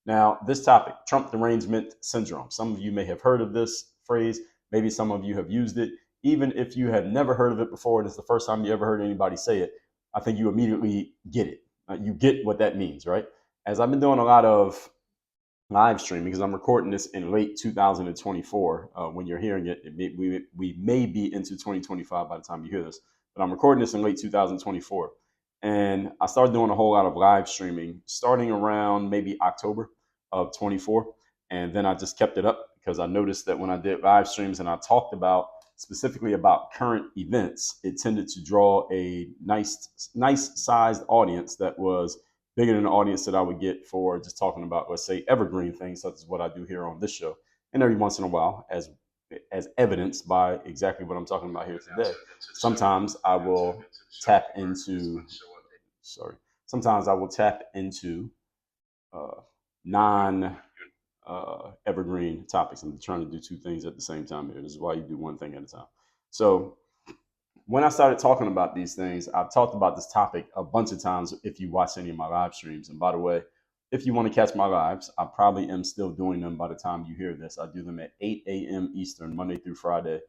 Now, this topic, Trump Derangement Syndrome. Some of you may have heard of this phrase. Maybe some of you have used it. Even if you had never heard of it before and it's the first time you ever heard anybody say it, I think you immediately get it. You get what that means, right? As I've been doing a lot of live streaming, because I'm recording this in late 2024. When you're hearing it, we may be into 2025 by the time you hear this, but I'm recording this in late 2024. And I started doing a whole lot of live streaming starting around maybe October of 24. And then I just kept it up because I noticed that when I did live streams and I talked about specifically about current events, it tended to draw a nice sized audience that was bigger than the audience that I would get for just talking about, let's say, evergreen things, such as what I do here on this show. And every once in a while, as evidenced by exactly what I'm talking about here today, sometimes I will tap into, sometimes I will tap into non evergreen topics. I'm trying to do two things at the same time here. This is why you do one thing at a time. So when I started talking about these things, I've talked about this topic a bunch of times if you watch any of my live streams. And by the way, if you want to catch my lives, I probably am still doing them by the time you hear this. I do them at 8 a.m. Eastern, Monday through Friday.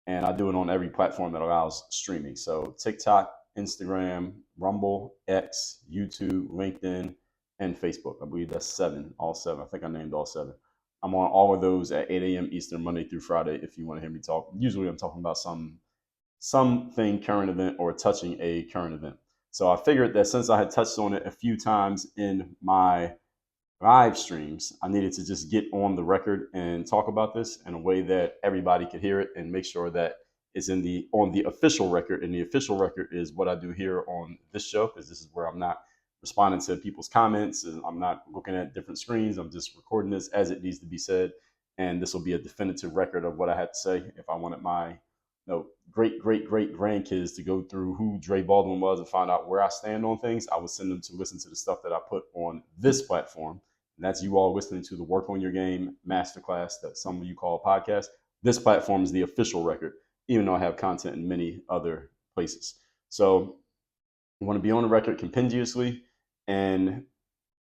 And I do it on every platform that allows streaming. So TikTok, Instagram, Rumble, X, YouTube, LinkedIn, and Facebook. I believe that's all seven. I think I named all seven. I'm on all of those at 8 a.m. Eastern, Monday through Friday, if you want to hear me talk. Usually I'm talking about something current event or touching a current event. So I figured that since I had touched on it a few times in my live streams, I needed to just get on the record and talk about this in a way that everybody could hear it and make sure that it's on the official record. And the official record is what I do here on this show, because this is where I'm not responding to people's comments and I'm not looking at different screens. I'm just recording this as it needs to be said. And this will be a definitive record of what I had to say. If I wanted my great grandkids to go through who Dre Baldwin was and find out where I stand on things, I would send them to listen to the stuff that I put on this platform. And that's you all listening to the Work on Your Game masterclass that some of you call a podcast. This platform is the official record, even though I have content in many other places. So I want to be on the record compendiously, and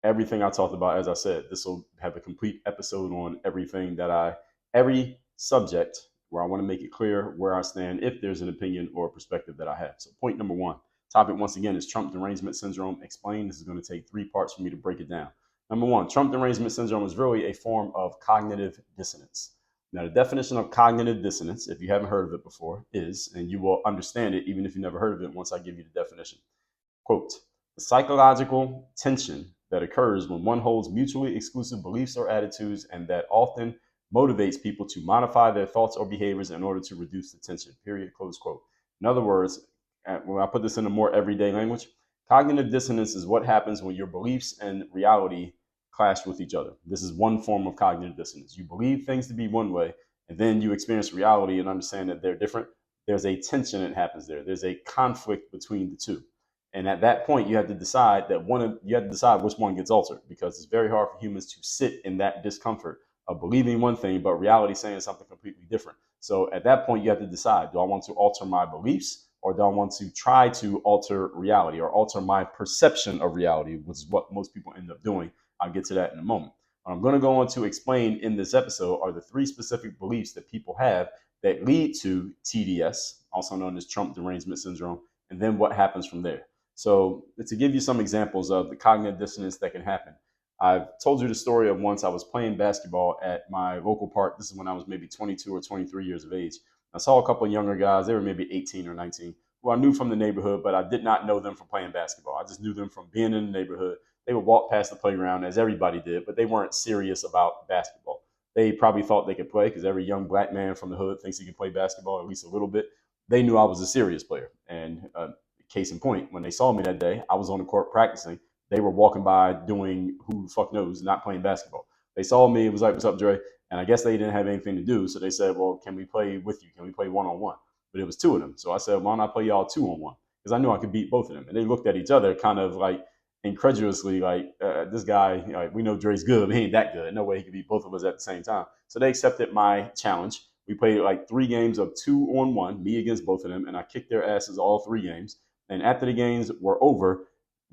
everything I talked about, as I said, this will have a complete episode on every subject where I want to make it clear where I stand if there's an opinion or a perspective that I have. So point number one, topic once again is Trump Derangement Syndrome Explained. This is going to take 3 parts for me to break it down. Number one, Trump Derangement Syndrome is really a form of cognitive dissonance. Now, the definition of cognitive dissonance, if you haven't heard of it before, is, and you will understand it even if you never heard of it once I give you the definition, quote, the psychological tension that occurs when one holds mutually exclusive beliefs or attitudes and that often motivates people to modify their thoughts or behaviors in order to reduce the tension, period, close quote. In other words, when I put this in a more everyday language, cognitive dissonance is what happens when your beliefs and reality clash with each other. This is one form of cognitive dissonance. You believe things to be one way, and then you experience reality and understand that they're different. There's a tension that happens there. There's a conflict between the two. And at that point, you have to decide which one gets altered, because it's very hard for humans to sit in that discomfort of believing one thing, but reality saying something completely different. So at that point, you have to decide, do I want to alter my beliefs, or do I want to try to alter reality or alter my perception of reality, which is what most people end up doing. I'll get to that in a moment. What I'm going to go on to explain in this episode are the 3 specific beliefs that people have that lead to TDS, also known as Trump Derangement Syndrome, and then what happens from there. So to give you some examples of the cognitive dissonance that can happen, I've told you the story of once I was playing basketball at my local park. This is when I was maybe 22 or 23 years of age. I saw a couple of younger guys. They were maybe 18 or 19, who I knew from the neighborhood, but I did not know them from playing basketball. I just knew them from being in the neighborhood. They would walk past the playground as everybody did, but they weren't serious about basketball. They probably thought they could play because every young black man from the hood thinks he can play basketball, at least a little bit. They knew I was a serious player. And case in point, when they saw me that day, I was on the court practicing. They were walking by doing who the fuck knows, not playing basketball. They saw me, it was like, what's up, Dre? And I guess they didn't have anything to do. So they said, well, can we play with you? Can we play one-on-one? But it was 2 of them. So I said, why don't I play y'all 2-on-1? Because I knew I could beat both of them. And they looked at each other kind of like incredulously, like, this guy, we know Dre's good, but he ain't that good. No way he could beat both of us at the same time. So they accepted my challenge. We played like 3 games of 2-on-1, me against both of them. And I kicked their asses all 3 games. And after the games were over,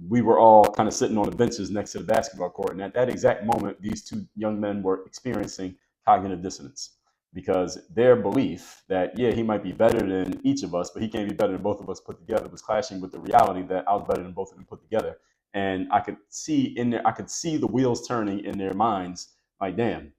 we were all kind of sitting on the benches next to the basketball court. And at that exact moment, these two young men were experiencing cognitive dissonance because their belief that, yeah, he might be better than each of us, but he can't be better than both of us put together was clashing with the reality that I was better than both of them put together. And I could see the wheels turning in their minds like, damn,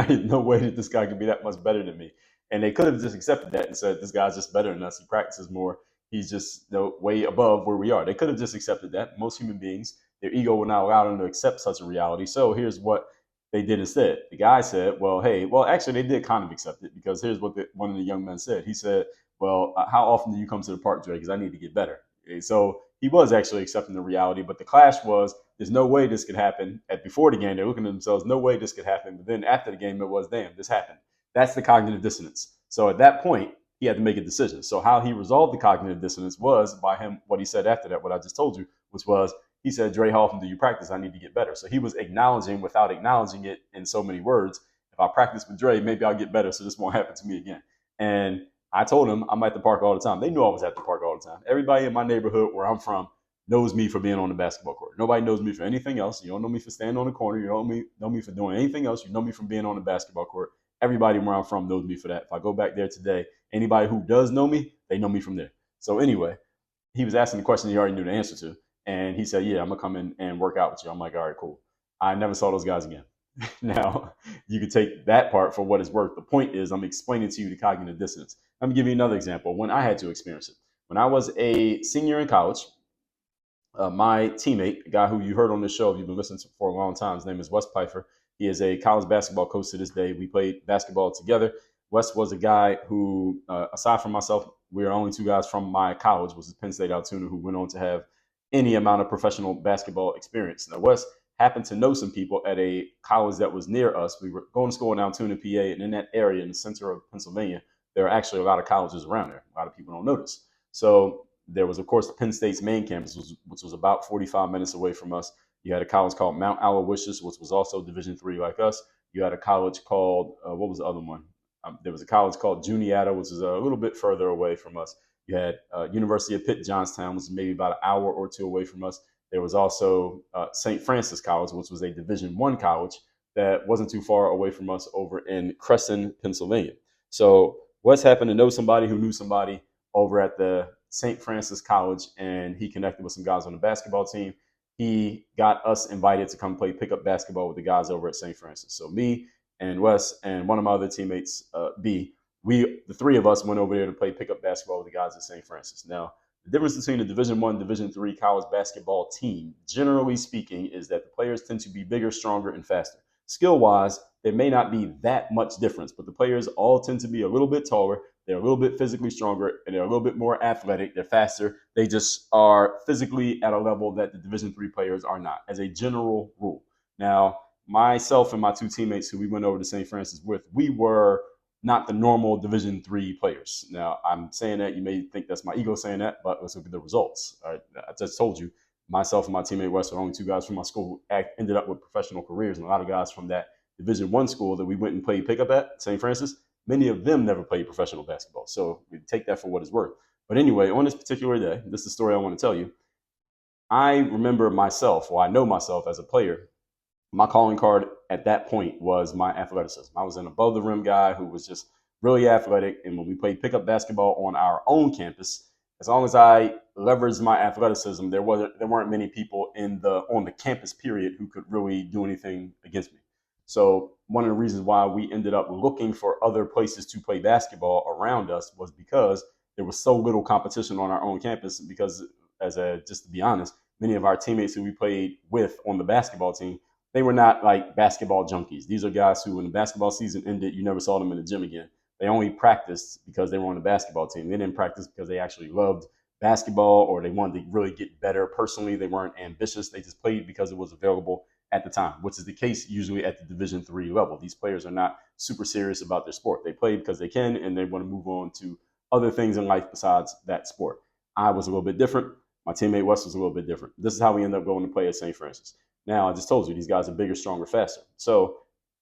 no way that this guy could be that much better than me. And they could have just accepted that and said, this guy's just better than us. He practices more. He's just way above where we are. They could have just accepted that. Most human beings, their ego will not allow them to accept such a reality. So here's what they did instead. The guy said, well, hey, well, actually, they did kind of accept it because here's what one of the young men said. He said, well, how often do you come to the park, Dre? Because I need to get better. And so he was actually accepting the reality, but the clash was, there's no way this could happen. Before the game, they're looking at themselves, no way this could happen. But then after the game, it was, damn, this happened. That's the cognitive dissonance. So at that point, he had to make a decision. So how he resolved the cognitive dissonance was by him, what he said after that, what I just told you, which was, he said, Dre, how often do you practice? I need to get better. So he was acknowledging without acknowledging it in so many words, if I practice with Dre, maybe I'll get better so this won't happen to me again. And I told him I'm at the park all the time. They knew I was at the park all the time. Everybody in my neighborhood where I'm from knows me for being on the basketball court. Nobody knows me for anything else. You don't know me for standing on the corner. You don't know me for doing anything else. You know me from being on the basketball court. Everybody where I'm from knows me for that. If I go back there today, anybody who does know me, they know me from there. So anyway, he was asking the question he already knew the answer to. And he said, yeah, I'm going to come in and work out with you. I'm like, all right, cool. I never saw those guys again. Now, you can take that part for what it's worth. The point is, I'm explaining to you the cognitive dissonance. Let me give you another example when I had to experience it. When I was a senior in college, my teammate, a guy who you heard on this show, if you've been listening to for a long time, his name is Wes Pfeiffer. He is a college basketball coach to this day. We played basketball together. Wes was a guy who, aside from myself, we were only two guys from my college, which is Penn State Altoona, who went on to have any amount of professional basketball experience. Now, Wes happened to know some people at a college that was near us. We were going to school in Altoona, PA, and in that area, in the center of Pennsylvania, there are actually a lot of colleges around there. A lot of people don't notice. So there was, of course, Penn State's main campus, which was about 45 minutes away from us. You had a college called Mount Aloysius, which was also Division III like us. You had a college called, what was the other one? There was a college called Juniata, which is a little bit further away from us. You had University of Pitt Johnstown, which was maybe about an hour or two away from us. There was also St. Francis College, which was a Division I college that wasn't too far away from us over in Cresson, Pennsylvania. So Wes happened to know somebody who knew somebody over at the St. Francis College, and he connected with some guys on the basketball team. He got us invited to come play pickup basketball with the guys over at St. Francis. So me and Wes and one of my other teammates, B, the three of us went over there to play pickup basketball with the guys at St. Francis. Now, the difference between a Division I, Division III college basketball team, generally speaking, is that the players tend to be bigger, stronger, and faster. Skill-wise, there may not be that much difference, but the players all tend to be a little bit taller. They're a little bit physically stronger, and they're a little bit more athletic. They're faster. They just are physically at a level that the Division III players are not, as a general rule. Now, myself and my two teammates who we went over to St. Francis with, we were not the normal Division III players. Now, I'm saying that, you may think that's my ego saying that, but let's look at the results. All right, I just told you, myself and my teammate Wes were only two guys from my school who ended up with professional careers, and a lot of guys from that Division I school that we went and played pickup at, St. Francis, many of them never played professional basketball. So we take that for what it's worth. But anyway, on this particular day, this is the story I want to tell you. I remember myself, or I know myself as a player, my calling card at that point was my athleticism. I was an above the rim guy who was just really athletic. And when we played pickup basketball on our own campus, as long as I leveraged my athleticism, there weren't many people on the campus period who could really do anything against me. So one of the reasons why we ended up looking for other places to play basketball around us was because there was so little competition on our own campus. Because just to be honest, many of our teammates who we played with on the basketball team, they were not like basketball junkies. These are guys who, when the basketball season ended, you never saw them in the gym again. They only practiced because they were on the basketball team. They didn't practice because they actually loved basketball or they wanted to really get better personally. They weren't ambitious. They just played because it was available at the time, which is the case usually at the Division III level. These players are not super serious about their sport. They play because they can, and they want to move on to other things in life besides that sport. I was a little bit different. My teammate Wes was a little bit different. This is how we ended up going to play at St. Francis. Now, I just told you, these guys are bigger, stronger, faster. So,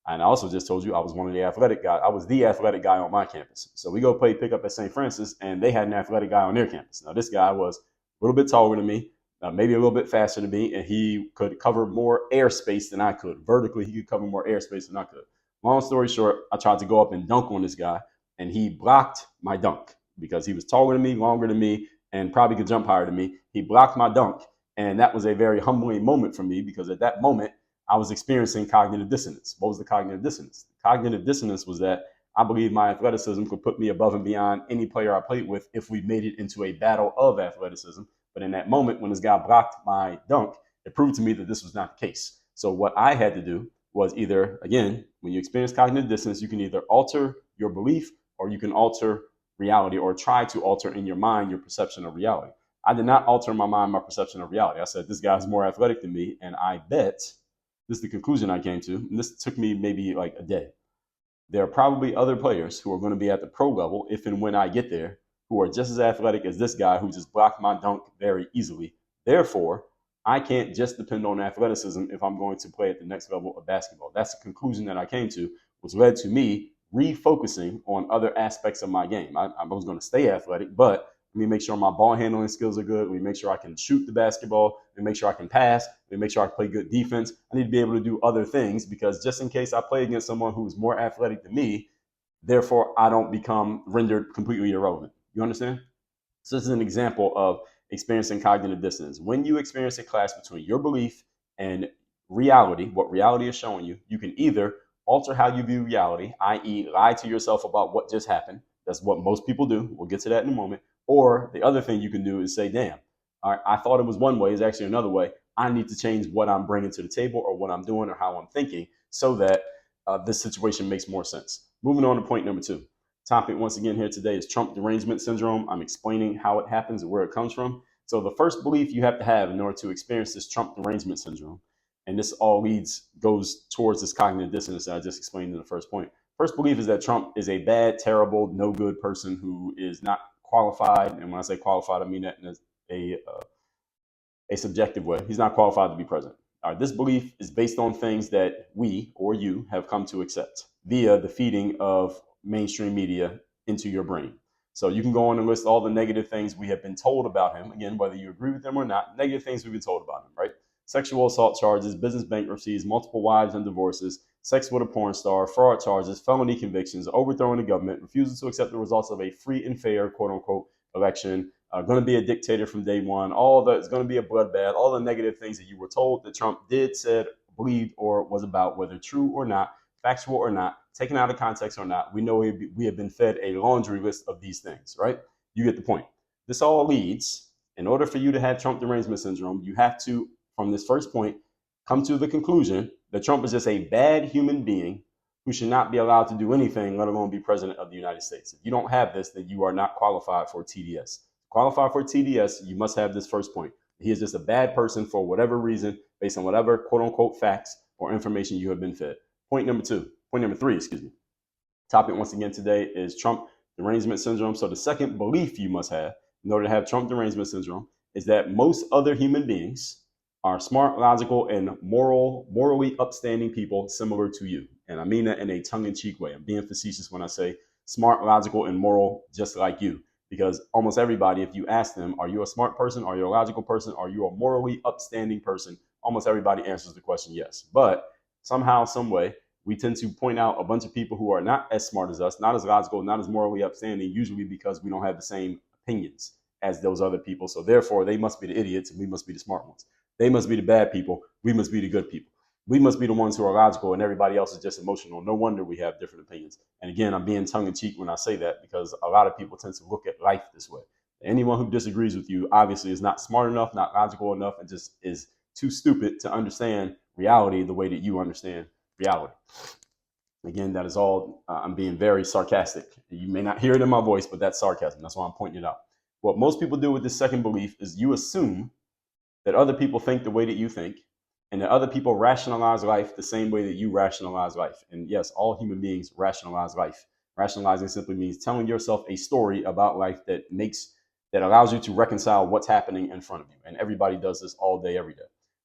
and I also just told you I was one of the athletic guys. I was the athletic guy on my campus. So we go play pickup at St. Francis, and they had an athletic guy on their campus. Now, this guy was a little bit taller than me, maybe a little bit faster than me, and he could cover more airspace than I could. Vertically, he could cover more airspace than I could. Long story short, I tried to go up and dunk on this guy, and he blocked my dunk because he was taller than me, longer than me, and probably could jump higher than me. He blocked my dunk, and that was a very humbling moment for me because at that moment, I was experiencing cognitive dissonance. What was the cognitive dissonance? The cognitive dissonance was that I believe my athleticism could put me above and beyond any player I played with if we made it into a battle of athleticism. But in that moment, when this guy blocked my dunk, it proved to me that this was not the case. So what I had to do was either, again, when you experience cognitive dissonance, you can either alter your belief or you can alter reality or try to alter in your mind your perception of reality. I did not alter in my mind my perception of reality. I said, this guy's more athletic than me, and I bet, this is the conclusion I came to, and this took me maybe like a day. There are probably other players who are going to be at the pro level, if and when I get there, who are just as athletic as this guy who just blocked my dunk very easily. Therefore, I can't just depend on athleticism if I'm going to play at the next level of basketball. That's the conclusion that I came to, which led to me refocusing on other aspects of my game. I was going to stay athletic, but let me make sure my ball handling skills are good. Let me make sure I can shoot the basketball. Let me make sure I can pass. Let me make sure I play good defense. I need to be able to do other things because just in case I play against someone who's more athletic than me, therefore I don't become rendered completely irrelevant. You understand? So this is an example of experiencing cognitive dissonance. When you experience a clash between your belief and reality, what reality is showing you, you can either alter how you view reality, i.e. lie to yourself about what just happened. That's what most people do. We'll get to that in a moment. Or the other thing you can do is say, damn, all right, I thought it was one way, it's actually another way. I need to change what I'm bringing to the table or what I'm doing or how I'm thinking so that this situation makes more sense. Moving on to point number 2. Topic once again here today is Trump Derangement Syndrome. I'm explaining how it happens and where it comes from. So the first belief you have to have in order to experience this Trump Derangement Syndrome, and this all goes towards this cognitive dissonance that I just explained in the first point. First belief is that Trump is a bad, terrible, no good person who is not qualified. And when I say qualified, I mean that in a subjective way. He's not qualified to be president. All right, this belief is based on things that we or you have come to accept via the feeding of mainstream media into your brain. So you can go on and list all the negative things we have been told about him. Again, whether you agree with them or not, negative things we've been told about him, right? Sexual assault charges, business bankruptcies, multiple wives and divorces, sex with a porn star, fraud charges, felony convictions, overthrowing the government, refusal to accept the results of a free and fair, quote unquote, election, going to be a dictator from day one, it's going to be a bloodbath, all the negative things that you were told that Trump did, said, believed, or was about, whether true or not, factual or not, taken out of context or not. We know we have been fed a laundry list of these things, right? You get the point. This all leads, in order for you to have Trump Derangement Syndrome, you have to, from this first point, come to the conclusion that Trump is just a bad human being who should not be allowed to do anything, let alone be president of the United States. If you don't have this, then you are not qualified for TDS. Qualified for TDS, you must have this first point. He is just a bad person for whatever reason, based on whatever quote unquote facts or information you have been fed. Point number 3, excuse me. Topic once again today is Trump Derangement Syndrome. So the second belief you must have in order to have Trump Derangement Syndrome is that most other human beings are smart, logical, and morally upstanding people similar to you. And I mean that in a tongue-in-cheek way. I'm being facetious when I say smart, logical, and moral just like you. Because almost everybody, if you ask them, are you a smart person? Are you a logical person? Are you a morally upstanding person? Almost everybody answers the question yes. But somehow, some way, we tend to point out a bunch of people who are not as smart as us, not as logical, not as morally upstanding, usually because we don't have the same opinions as those other people. So therefore, they must be the idiots and we must be the smart ones. They must be the bad people. We must be the good people. We must be the ones who are logical and everybody else is just emotional. No wonder we have different opinions. And again, I'm being tongue-in-cheek when I say that because a lot of people tend to look at life this way. Anyone who disagrees with you obviously is not smart enough, not logical enough, and just is too stupid to understand reality the way that you understand reality. Again, that is all, I'm being very sarcastic. You may not hear it in my voice, but that's sarcasm. That's why I'm pointing it out. What most people do with this second belief is you assume that other people think the way that you think, and that other people rationalize life the same way that you rationalize life. And yes, all human beings rationalize life. Rationalizing simply means telling yourself a story about life that allows you to reconcile what's happening in front of you. And everybody does this all day, every day.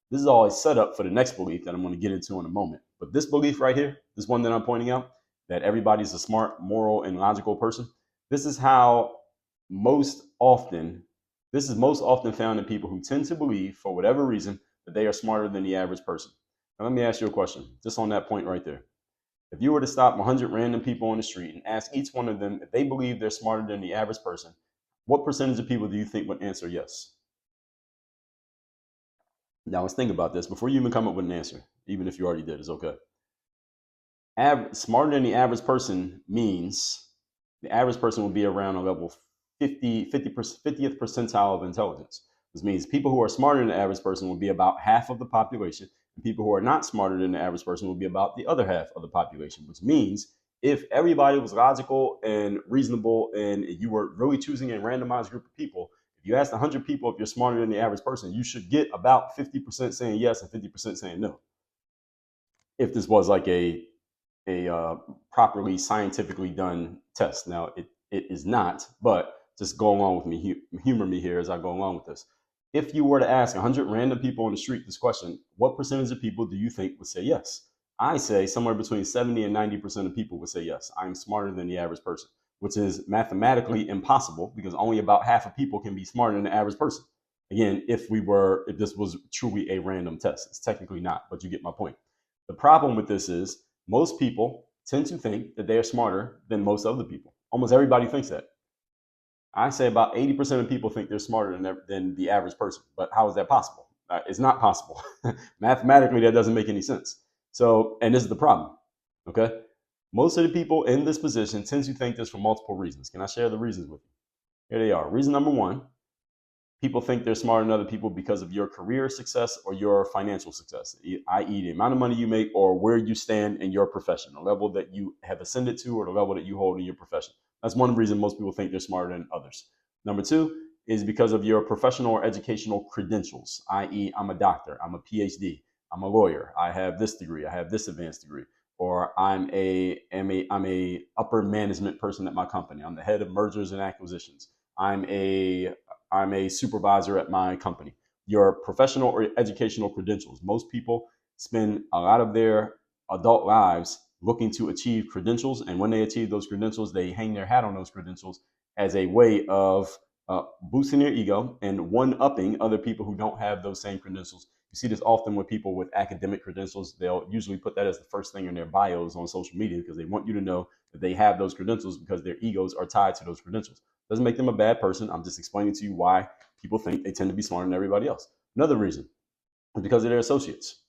This is all a setup for the next belief that I'm going to get into in a moment. But this belief right here, this one that I'm pointing out, that everybody's a smart, moral, and logical person, this is how most often This is most often found in people who tend to believe, for whatever reason, that they are smarter than the average person. Now, let me ask you a question, just on that point right there. If you were to stop 100 random people on the street and ask each one of them if they believe they're smarter than the average person, what percentage of people do you think would answer yes? Now, let's think about this before you even come up with an answer. Even if you already did, it's okay. Smarter than the average person means the average person will be around a level 50th percentile of intelligence. This means people who are smarter than the average person will be about half of the population, and people who are not smarter than the average person will be about the other half of the population, which means if everybody was logical and reasonable and you were really choosing a randomized group of people, if you asked 100 people if you're smarter than the average person, you should get about 50% saying yes and 50% saying no. If this was like a properly scientifically done test. Now, it is not, but just go along with me, humor me here as I go along with this. If you were to ask 100 random people on the street this question, what percentage of people do you think would say yes? I say somewhere between 70 and 90% of people would say yes. I'm smarter than the average person, which is mathematically impossible because only about half of people can be smarter than the average person. Again, if this was truly a random test, it's technically not, but you get my point. The problem with this is most people tend to think that they are smarter than most other people. Almost everybody thinks that. I say about 80% of people think they're smarter than the average person. But how is that possible? It's not possible. Mathematically, that doesn't make any sense. So, and this is the problem. Okay. Most of the people in this position tend to think this for multiple reasons. Can I share the reasons with you? Here they are. Reason number one, people think they're smarter than other people because of your career success or your financial success, i.e., the amount of money you make or where you stand in your profession, the level that you have ascended to or the level that you hold in your profession. That's one reason most people think they're smarter than others. Number two is because of your professional or educational credentials, i.e., I'm a doctor, I'm a PhD, I'm a lawyer, I have this degree, I have this advanced degree, or I'm a upper management person at my company. I'm the head of mergers and acquisitions. I'm a supervisor at my company. Your professional or educational credentials. Most people spend a lot of their adult lives looking to achieve credentials. And when they achieve those credentials, they hang their hat on those credentials as a way of boosting their ego and one-upping other people who don't have those same credentials. You see this often with people with academic credentials. They'll usually put that as the first thing in their bios on social media because they want you to know that they have those credentials because their egos are tied to those credentials. Doesn't make them a bad person. I'm just explaining to you why people think they tend to be smarter than everybody else. Another reason is because of their associates.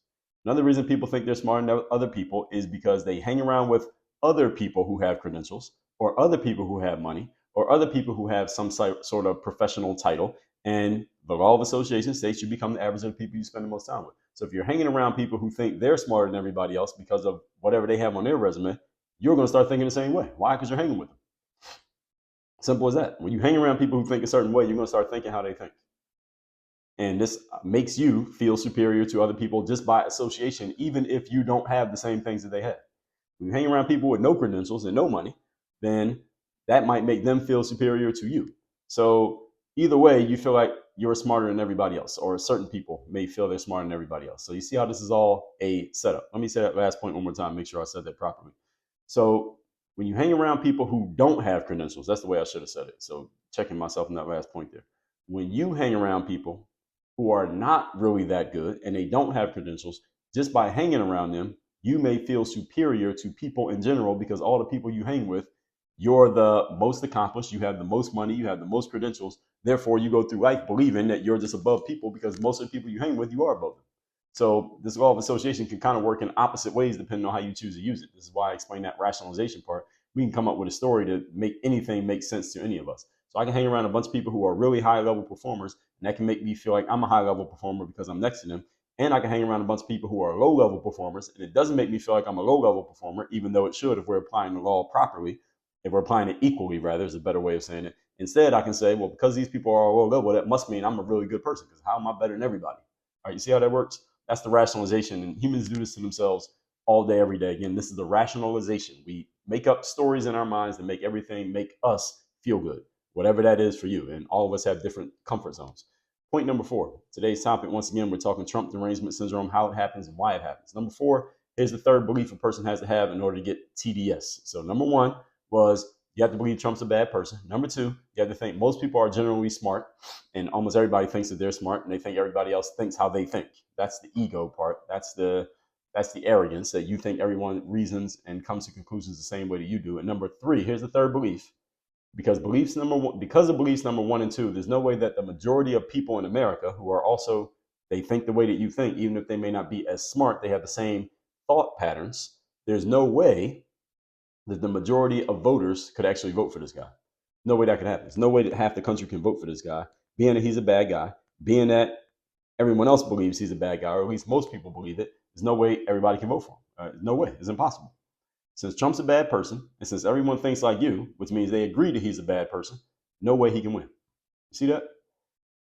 Another reason people think they're smarter than other people is because they hang around with other people who have credentials or other people who have money or other people who have some sort of professional title. And the law of association states you become the average of the people you spend the most time with. So if you're hanging around people who think they're smarter than everybody else because of whatever they have on their resume, you're going to start thinking the same way. Why? Because you're hanging with them. Simple as that. When you hang around people who think a certain way, you're going to start thinking how they think. And this makes you feel superior to other people just by association, even if you don't have the same things that they have. When you hang around people with no credentials and no money, then that might make them feel superior to you. So either way, you feel like you're smarter than everybody else, or certain people may feel they're smarter than everybody else. So you see how this is all a setup. Let me say that last point one more time, make sure I said that properly. So when you hang around people who don't have credentials, that's the way I should have said it. So checking myself in that last point there. When you hang around people who are not really that good and they don't have credentials, just by hanging around them, you may feel superior to people in general because all the people you hang with, you're the most accomplished, you have the most money, you have the most credentials. Therefore, you go through life believing that you're just above people because most of the people you hang with, you are above them. So this law of association can kind of work in opposite ways depending on how you choose to use it. This is why I explained that rationalization part. We can come up with a story to make anything make sense to any of us. So I can hang around a bunch of people who are really high level performers, and that can make me feel like I'm a high level performer because I'm next to them. And I can hang around a bunch of people who are low level performers, and it doesn't make me feel like I'm a low level performer, even though it should if we're applying the law properly. If we're applying it equally, rather, is a better way of saying it. Instead, I can say, well, because these people are low level, that must mean I'm a really good person because how am I better than everybody? All right, you see how that works? That's the rationalization. And humans do this to themselves all day, every day. Again, this is the rationalization. We make up stories in our minds that make everything make us feel good, whatever that is for you. And all of us have different comfort zones. Point number 4, today's topic, once again, we're talking Trump Derangement Syndrome, how it happens and why it happens. Number 4, here's the third belief a person has to have in order to get TDS. So number 1 was you have to believe Trump's a bad person. Number two, you have to think most people are generally smart, and almost everybody thinks that they're smart, and they think everybody else thinks how they think. That's the ego part. That's the arrogance, that you think everyone reasons and comes to conclusions the same way that you do. And number three, here's the third belief. Because of beliefs number one and two, there's no way that the majority of people in America who are also, they think the way that you think, even if they may not be as smart, they have the same thought patterns. There's no way that the majority of voters could actually vote for this guy. No way that could happen. There's no way that half the country can vote for this guy, being that he's a bad guy, being that everyone else believes he's a bad guy, or at least most people believe it. There's no way everybody can vote for him. No way. It's impossible. Since Trump's a bad person, and since everyone thinks like you, which means they agree that he's a bad person, no way he can win. You see that?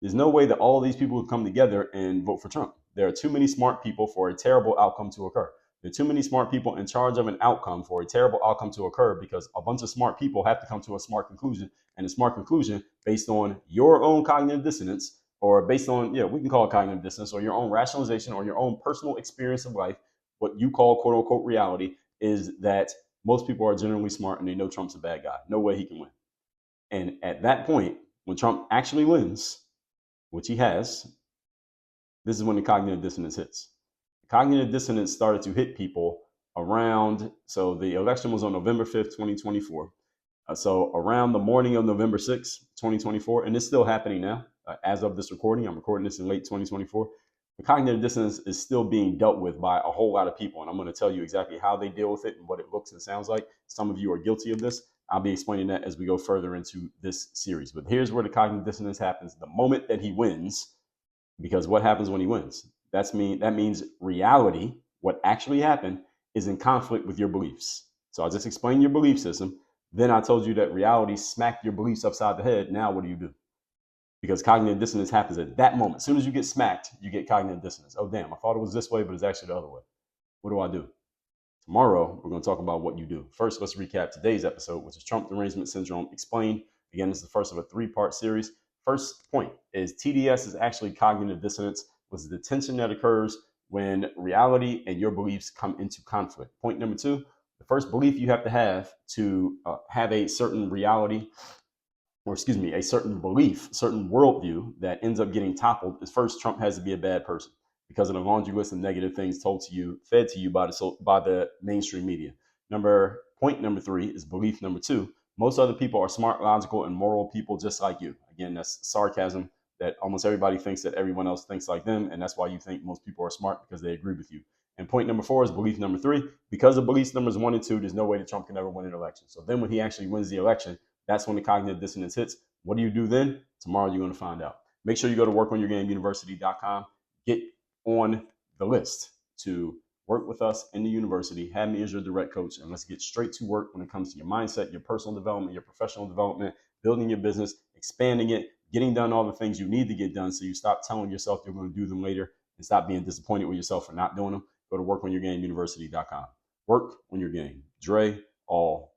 There's no way that all of these people would come together and vote for Trump. There are too many smart people for a terrible outcome to occur. There are too many smart people in charge of an outcome for a terrible outcome to occur, because a bunch of smart people have to come to a smart conclusion, and a smart conclusion based on your own cognitive dissonance, or based on, we can call it cognitive dissonance, or your own rationalization, or your own personal experience of life, what you call quote unquote reality, is that most people are generally smart and they know Trump's a bad guy. No way he can win. And at that point, when Trump actually wins, which he has, this is when the cognitive dissonance hits. The cognitive dissonance started to hit people around, so the election was on November 5th, 2024. So around the morning of November 6th, 2024, and it's still happening now. As of this recording, I'm recording this in late 2024. The cognitive dissonance is still being dealt with by a whole lot of people, and I'm going to tell you exactly how they deal with it and what it looks and sounds like. Some of you are guilty of this. I'll be explaining that as we go further into this series. But here's where the cognitive dissonance happens: the moment that he wins. Because what happens when he wins? That means reality, what actually happened, is in conflict with your beliefs. So I'll just explain your belief system. Then I told you that reality smacked your beliefs upside the head. Now what do? Because cognitive dissonance happens at that moment. As soon as you get smacked, you get cognitive dissonance. Oh, damn, I thought it was this way, but it's actually the other way. What do? Tomorrow, we're going to talk about what you do. First, let's recap today's episode, which is Trump Derangement Syndrome Explained. Again, this is the first of a three-part series. First point is TDS is actually cognitive dissonance, which is the tension that occurs when reality and your beliefs come into conflict. Point number two, the first belief you have to have a certain reality, or excuse me, a certain belief, certain worldview that ends up getting toppled is, first, Trump has to be a bad person because of the laundry list of negative things told to you, fed to you by the mainstream media. Point number three is belief number two. Most other people are smart, logical, and moral people just like you. Again, that's sarcasm, that almost everybody thinks that everyone else thinks like them, and that's why you think most people are smart, because they agree with you. And point number four is belief number three. Because of beliefs numbers one and two, there's no way that Trump can ever win an election. So then when he actually wins the election, that's when the cognitive dissonance hits. What do you do then? Tomorrow you're going to find out. Make sure you go to workonyourgameuniversity.com. Get on the list to work with us in the university. Have me as your direct coach, and let's get straight to work when it comes to your mindset, your personal development, your professional development, building your business, expanding it, getting done all the things you need to get done, so you stop telling yourself you're going to do them later and stop being disappointed with yourself for not doing them. Go to workonyourgameuniversity.com. Work on your game. Dre, all